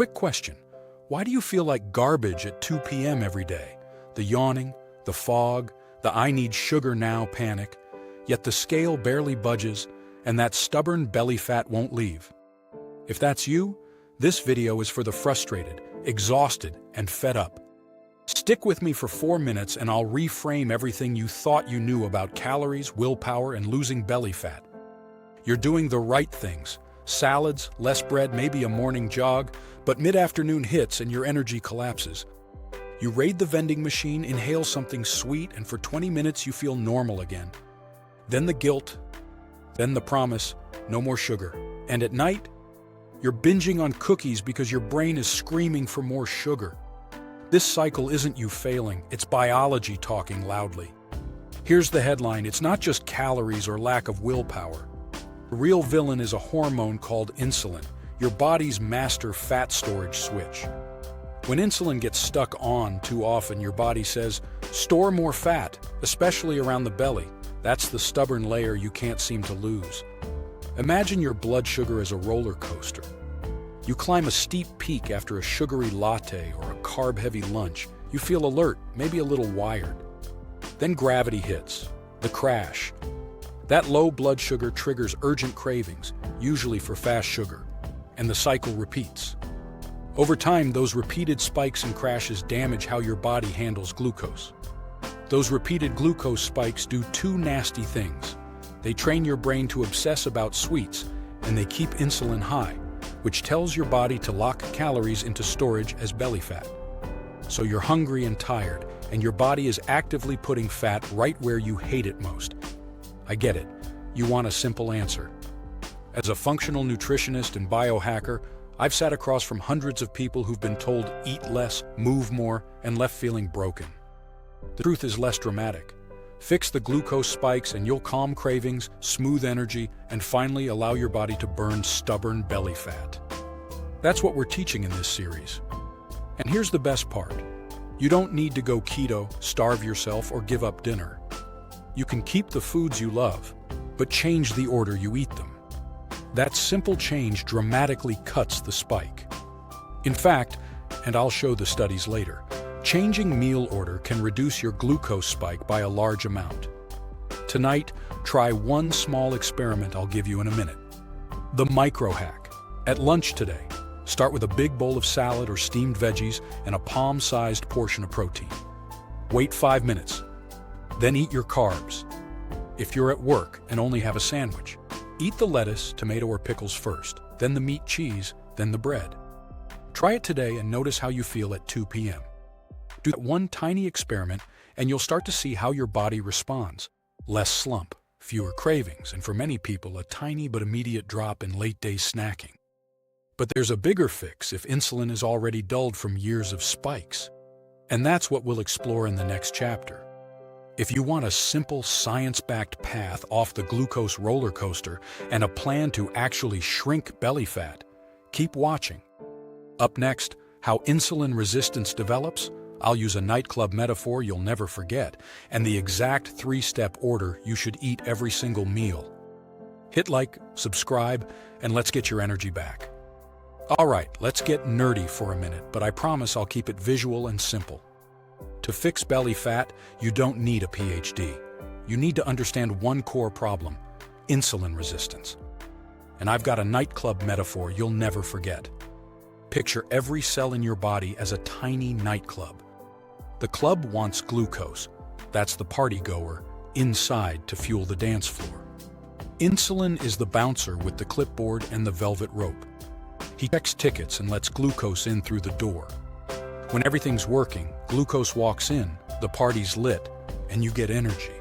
Quick question. Why do you feel like garbage at 2 p.m. every day? The yawning, the fog, the I need sugar now panic, yet the scale barely budges and that stubborn belly fat won't leave. If that's you, this video is for the frustrated, exhausted, and fed up. Stick with me for 4 minutes and I'll reframe everything you thought you knew about calories, willpower, and losing belly fat. You're doing the right things. Salads, less bread, maybe a morning jog, but mid-afternoon hits and your energy collapses. You raid the vending machine, inhale something sweet, and for 20 minutes you feel normal again. Then the guilt, then the promise, no more sugar. And at night, you're binging on cookies because your brain is screaming for more sugar. This cycle isn't you failing, it's biology talking loudly. Here's the headline: it's not just calories or lack of willpower. The real villain is a hormone called insulin, your body's master fat storage switch. When insulin gets stuck on too often, your body says, store more fat, especially around the belly. That's the stubborn layer you can't seem to lose. Imagine your blood sugar as a roller coaster. You climb a steep peak after a sugary latte or a carb-heavy lunch. You feel alert, maybe a little wired. Then gravity hits, the crash. That low blood sugar triggers urgent cravings, usually for fast sugar, and the cycle repeats. Over time, those repeated spikes and crashes damage how your body handles glucose. Those repeated glucose spikes do two nasty things. They train your brain to obsess about sweets, and they keep insulin high, which tells your body to lock calories into storage as belly fat. So you're hungry and tired, and your body is actively putting fat right where you hate it most. I get it. You want a simple answer. As a functional nutritionist and biohacker, I've sat across from hundreds of people who've been told eat less, move more, and left feeling broken. The truth is less dramatic. Fix the glucose spikes and you'll calm cravings, smooth energy, and finally allow your body to burn stubborn belly fat. That's what we're teaching in this series. And here's the best part. You don't need to go keto, starve yourself, or give up dinner. You can keep the foods you love, but change the order you eat them. That simple change dramatically cuts the spike. In fact, and I'll show the studies later, changing meal order can reduce your glucose spike by a large amount. Tonight, try one small experiment I'll give you in a minute. The micro hack. At lunch today, start with a big bowl of salad or steamed veggies and a palm-sized portion of protein. Wait 5 minutes. Then eat your carbs. If you're at work and only have a sandwich, eat the lettuce, tomato, or pickles first, then the meat, cheese, then the bread. Try it today and notice how you feel at 2 p.m. Do that one tiny experiment and you'll start to see how your body responds. Less slump, fewer cravings, and for many people, a tiny but immediate drop in late-day snacking. But there's a bigger fix if insulin is already dulled from years of spikes. And that's what we'll explore in the next chapter. If you want a simple, science-backed path off the glucose roller coaster and a plan to actually shrink belly fat, keep watching. Up next, how insulin resistance develops. I'll use a nightclub metaphor you'll never forget, and the exact 3-step order you should eat every single meal. Hit like, subscribe, and let's get your energy back. All right, let's get nerdy for a minute, but I promise I'll keep it visual and simple. To fix belly fat, you don't need a PhD. You need to understand one core problem: insulin resistance. And I've got a nightclub metaphor you'll never forget. Picture every cell in your body as a tiny nightclub. The club wants glucose, that's the party goer, inside to fuel the dance floor. Insulin is the bouncer with the clipboard and the velvet rope. He checks tickets and lets glucose in through the door. When everything's working, glucose walks in, the party's lit, and you get energy.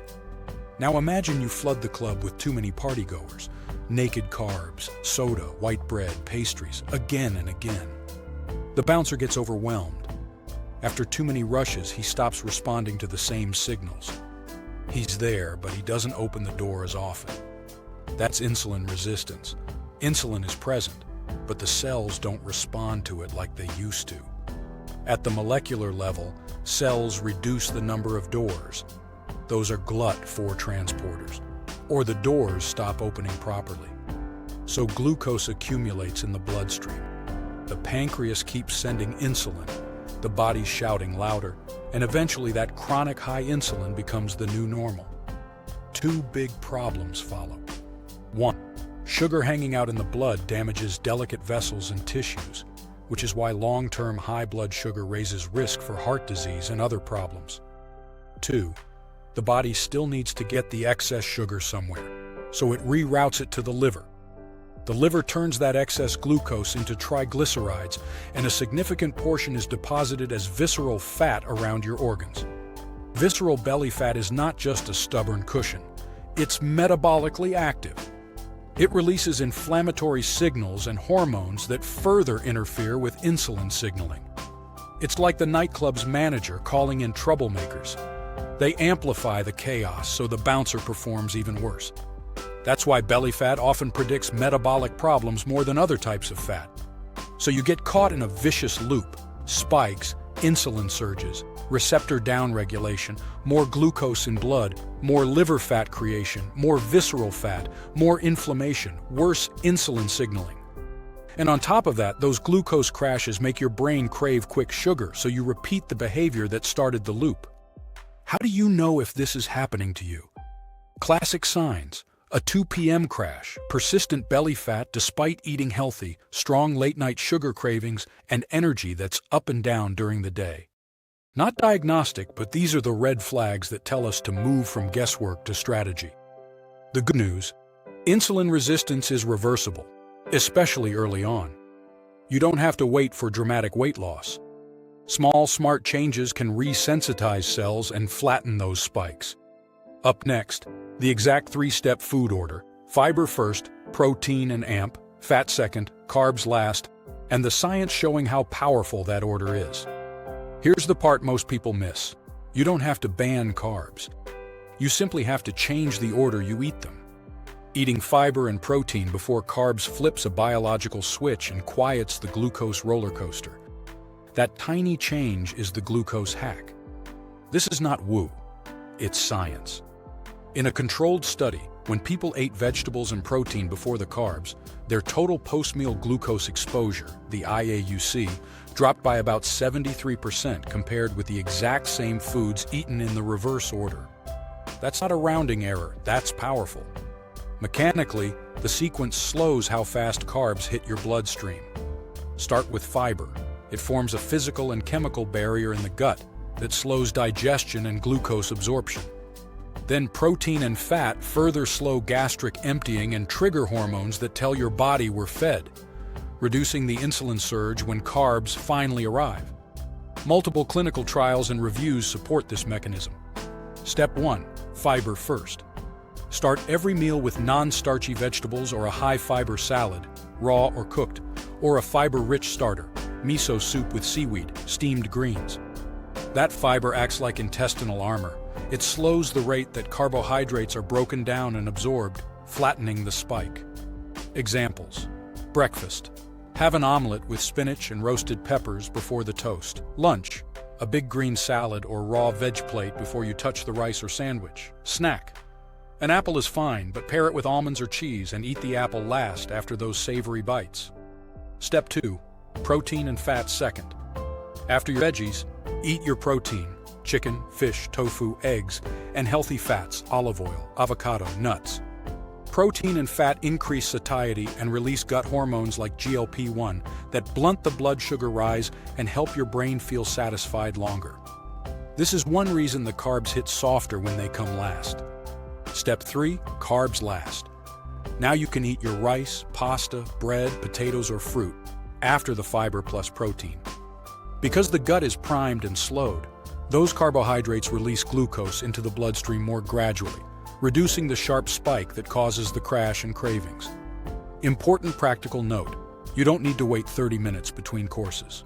Now imagine you flood the club with too many partygoers. Naked carbs, soda, white bread, pastries, again and again. The bouncer gets overwhelmed. After too many rushes, he stops responding to the same signals. He's there, but he doesn't open the door as often. That's insulin resistance. Insulin is present, but the cells don't respond to it like they used to. At the molecular level, cells reduce the number of doors. Those are GLUT4 transporters, or the doors stop opening properly. So glucose accumulates in the bloodstream. the pancreas keeps sending insulin, the body's shouting louder, and eventually that chronic high insulin becomes the new normal. Two big problems follow. 1. Sugar hanging out in the blood damages delicate vessels and tissues, which is why long-term high blood sugar raises risk for heart disease and other problems. 2. The body still needs to get the excess sugar somewhere, so it reroutes it to the liver. The liver turns that excess glucose into triglycerides, and a significant portion is deposited as visceral fat around your organs. Visceral belly fat is not just a stubborn cushion. It's metabolically active. It releases inflammatory signals and hormones that further interfere with insulin signaling. It's like the nightclub's manager calling in troublemakers. They amplify the chaos so the bouncer performs even worse. That's why belly fat often predicts metabolic problems more than other types of fat. So you get caught in a vicious loop: spikes, insulin surges, receptor downregulation, more glucose in blood, more liver fat creation, more visceral fat, more inflammation, worse insulin signaling. And on top of that, those glucose crashes make your brain crave quick sugar, so you repeat the behavior that started the loop. How do you know if this is happening to you? Classic signs: a 2 p.m. crash, persistent belly fat despite eating healthy, strong late-night sugar cravings, and energy that's up and down during the day. Not diagnostic, but these are the red flags that tell us to move from guesswork to strategy. The good news: insulin resistance is reversible, especially early on. You don't have to wait for dramatic weight loss. Small, smart changes can resensitize cells and flatten those spikes. Up next, the exact 3-step food order: fiber first, protein and AMP, fat second, carbs last, and the science showing how powerful that order is. Here's the part most people miss. You don't have to ban carbs. You simply have to change the order you eat them. Eating fiber and protein before carbs flips a biological switch and quiets the glucose roller coaster. That tiny change is the glucose hack. This is not woo, it's science. In a controlled study, when people ate vegetables and protein before the carbs, their total post-meal glucose exposure, the IAUC, dropped by about 73% compared with the exact same foods eaten in the reverse order. That's not a rounding error, that's powerful. Mechanically, the sequence slows how fast carbs hit your bloodstream. Start with fiber. It forms a physical and chemical barrier in the gut that slows digestion and glucose absorption. Then protein and fat further slow gastric emptying and trigger hormones that tell your body we're fed, reducing the insulin surge when carbs finally arrive. Multiple clinical trials and reviews support this mechanism. Step 1. Fiber first. Start every meal with non-starchy vegetables or a high-fiber salad, raw or cooked, or a fiber-rich starter, miso soup with seaweed, steamed greens. That fiber acts like intestinal armor. It slows the rate that carbohydrates are broken down and absorbed, flattening the spike. Examples: breakfast: have an omelet with spinach and roasted peppers before the toast. Lunch: a big green salad or raw veg plate before you touch the rice or sandwich. Snack: an apple is fine, but pair it with almonds or cheese and eat the apple last after those savory bites. Step 2. Protein and fat second. After your veggies, eat your protein: chicken, fish, tofu, eggs, and healthy fats: olive oil, avocado, nuts. Protein and fat increase satiety and release gut hormones like GLP-1 that blunt the blood sugar rise and help your brain feel satisfied longer. This is one reason the carbs hit softer when they come last. Step 3. Carbs last. Now you can eat your rice, pasta, bread, potatoes, or fruit after the fiber plus protein. Because the gut is primed and slowed, those carbohydrates release glucose into the bloodstream more gradually, reducing the sharp spike that causes the crash and cravings. Important practical note: you don't need to wait 30 minutes between courses.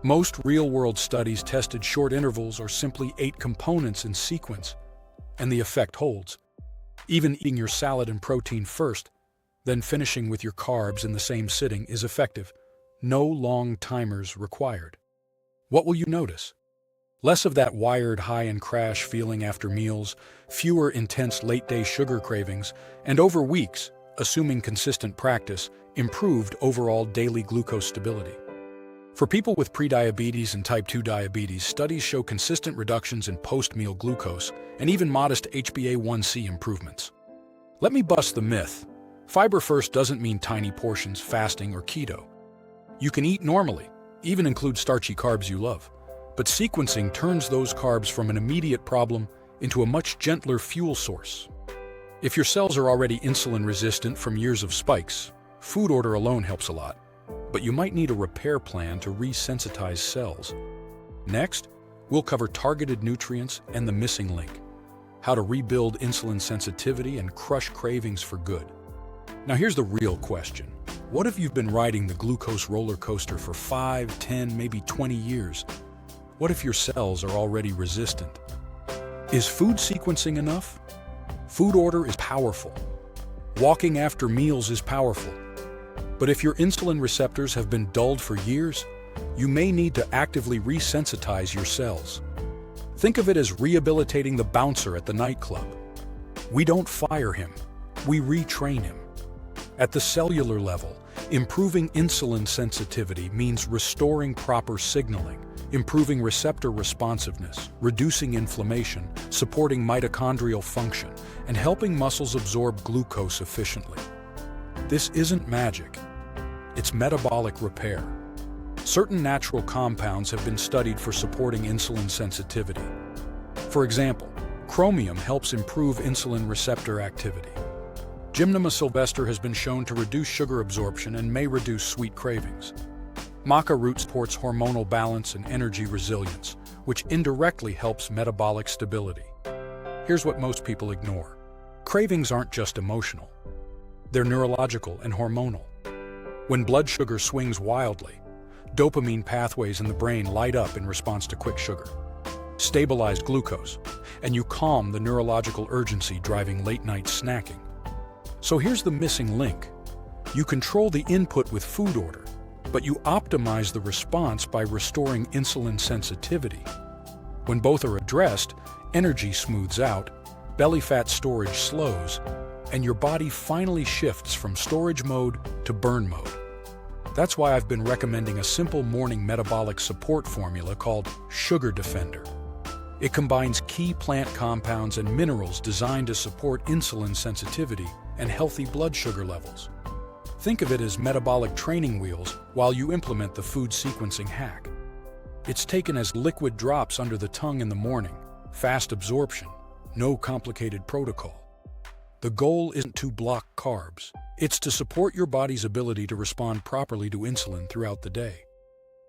Most real-world studies tested short intervals or simply ate components in sequence, and the effect holds. Even eating your salad and protein first, then finishing with your carbs in the same sitting is effective. No long timers required. What will you notice? Less of that wired high and crash feeling after meals, fewer intense late-day sugar cravings, and over weeks, assuming consistent practice, improved overall daily glucose stability. For people with prediabetes and type 2 diabetes, studies show consistent reductions in post-meal glucose and even modest HbA1c improvements. Let me bust the myth. Fiber first doesn't mean tiny portions, fasting, or keto. You can eat normally, even include starchy carbs you love. But sequencing turns those carbs from an immediate problem into a much gentler fuel source. If your cells are already insulin resistant from years of spikes, food order alone helps a lot. But you might need a repair plan to resensitize cells. Next, we'll cover targeted nutrients and the missing link, how to rebuild insulin sensitivity and crush cravings for good. Now here's the real question. What if you've been riding the glucose roller coaster for 5, 10, maybe 20 years? What if your cells are already resistant? Is food sequencing enough? Food order is powerful. Walking after meals is powerful. But if your insulin receptors have been dulled for years, you may need to actively resensitize your cells. Think of it as rehabilitating the bouncer at the nightclub. We don't fire him, we retrain him. At the cellular level, improving insulin sensitivity means restoring proper signaling, improving receptor responsiveness, reducing inflammation, supporting mitochondrial function, and helping muscles absorb glucose efficiently. This isn't magic. It's metabolic repair. Certain natural compounds have been studied for supporting insulin sensitivity. For example, chromium helps improve insulin receptor activity. Gymnema sylvestre has been shown to reduce sugar absorption and may reduce sweet cravings. Maca root supports hormonal balance and energy resilience, which indirectly helps metabolic stability. Here's what most people ignore. Cravings aren't just emotional. They're neurological and hormonal. When blood sugar swings wildly, dopamine pathways in the brain light up in response to quick sugar. Stabilize glucose, and you calm the neurological urgency driving late-night snacking. So here's the missing link. You control the input with food order, but you optimize the response by restoring insulin sensitivity. When both are addressed, energy smooths out, belly fat storage slows, and your body finally shifts from storage mode to burn mode. That's why I've been recommending a simple morning metabolic support formula called Sugar Defender. It combines key plant compounds and minerals designed to support insulin sensitivity and healthy blood sugar levels. Think of it as metabolic training wheels while you implement the food sequencing hack. It's taken as liquid drops under the tongue in the morning, fast absorption, no complicated protocol. The goal isn't to block carbs. It's to support your body's ability to respond properly to insulin throughout the day.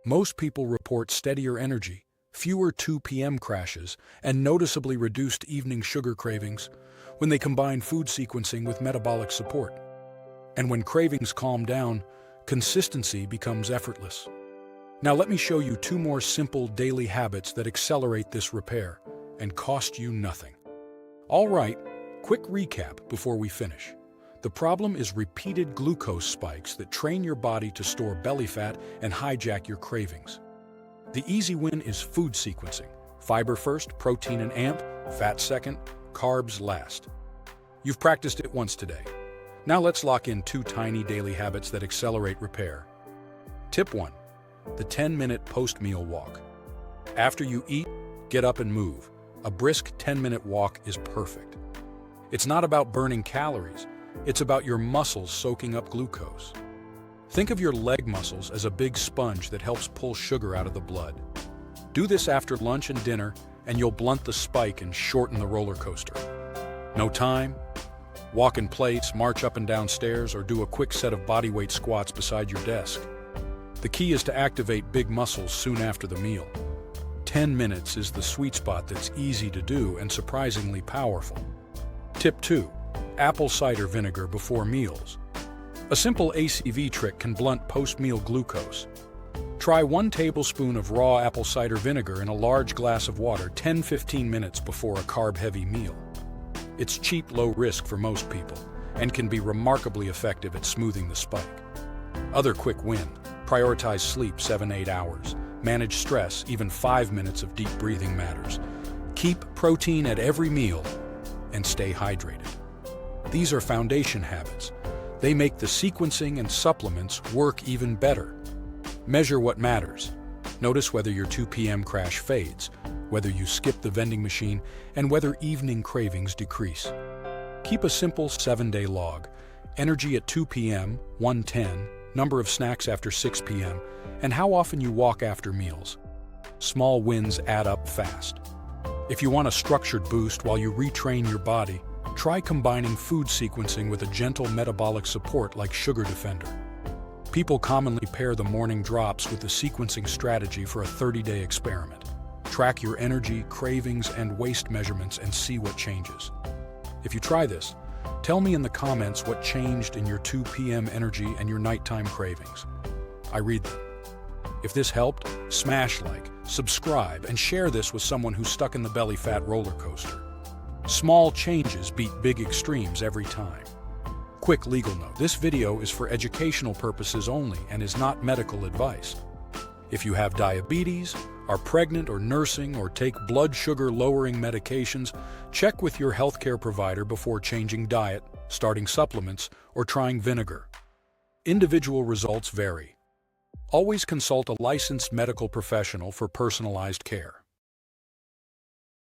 Most people report steadier energy, fewer 2 p.m. crashes, and noticeably reduced evening sugar cravings when they combine food sequencing with metabolic support. And when cravings calm down, consistency becomes effortless. Now let me show you 2 more simple daily habits that accelerate this repair and cost you nothing. All right, quick recap before we finish. The problem is repeated glucose spikes that train your body to store belly fat and hijack your cravings. The easy win is food sequencing. Fiber first, protein and amp, fat second, carbs last. You've practiced it once today. Now let's lock in 2 tiny daily habits that accelerate repair. Tip 1. The 10-minute post-meal walk. After you eat, get up and move. A brisk 10-minute walk is perfect. It's not about burning calories, it's about your muscles soaking up glucose. Think of your leg muscles as a big sponge that helps pull sugar out of the blood. Do this after lunch and dinner, and you'll blunt the spike and shorten the roller coaster. No time? Walk in place, march up and down stairs, or do a quick set of bodyweight squats beside your desk. The key is to activate big muscles soon after the meal. 10 minutes is the sweet spot that's easy to do and surprisingly powerful. Tip 2. Apple cider vinegar before meals. A simple ACV trick can blunt post-meal glucose. Try 1 tablespoon of raw apple cider vinegar in a large glass of water 10-15 minutes before a carb-heavy meal. It's cheap, low risk for most people, and can be remarkably effective at smoothing the spike. Other quick win: prioritize sleep 7-8 hours. Manage stress, even 5 minutes of deep breathing matters. Keep protein at every meal, and stay hydrated. These are foundation habits. They make the sequencing and supplements work even better. Measure what matters. Notice whether your 2 p.m. crash fades, whether you skip the vending machine, and whether evening cravings decrease. Keep a simple 7-day log. Energy at 2 p.m., 110, number of snacks after 6 p.m., and how often you walk after meals. Small wins add up fast. If you want a structured boost while you retrain your body, try combining food sequencing with a gentle metabolic support like Sugar Defender. People commonly pair the morning drops with the sequencing strategy for a 30-day experiment. Track your energy, cravings, and waist measurements and see what changes. If you try this, tell me in the comments what changed in your 2 p.m. energy and your nighttime cravings. I read them. If this helped, smash like, subscribe, and share this with someone who's stuck in the belly fat roller coaster. Small changes beat big extremes every time. Quick legal note, this video is for educational purposes only and is not medical advice. If you have diabetes, are pregnant or nursing, or take blood sugar lowering medications, check with your healthcare provider before changing diet, starting supplements, or trying vinegar. Individual results vary. Always consult a licensed medical professional for personalized care.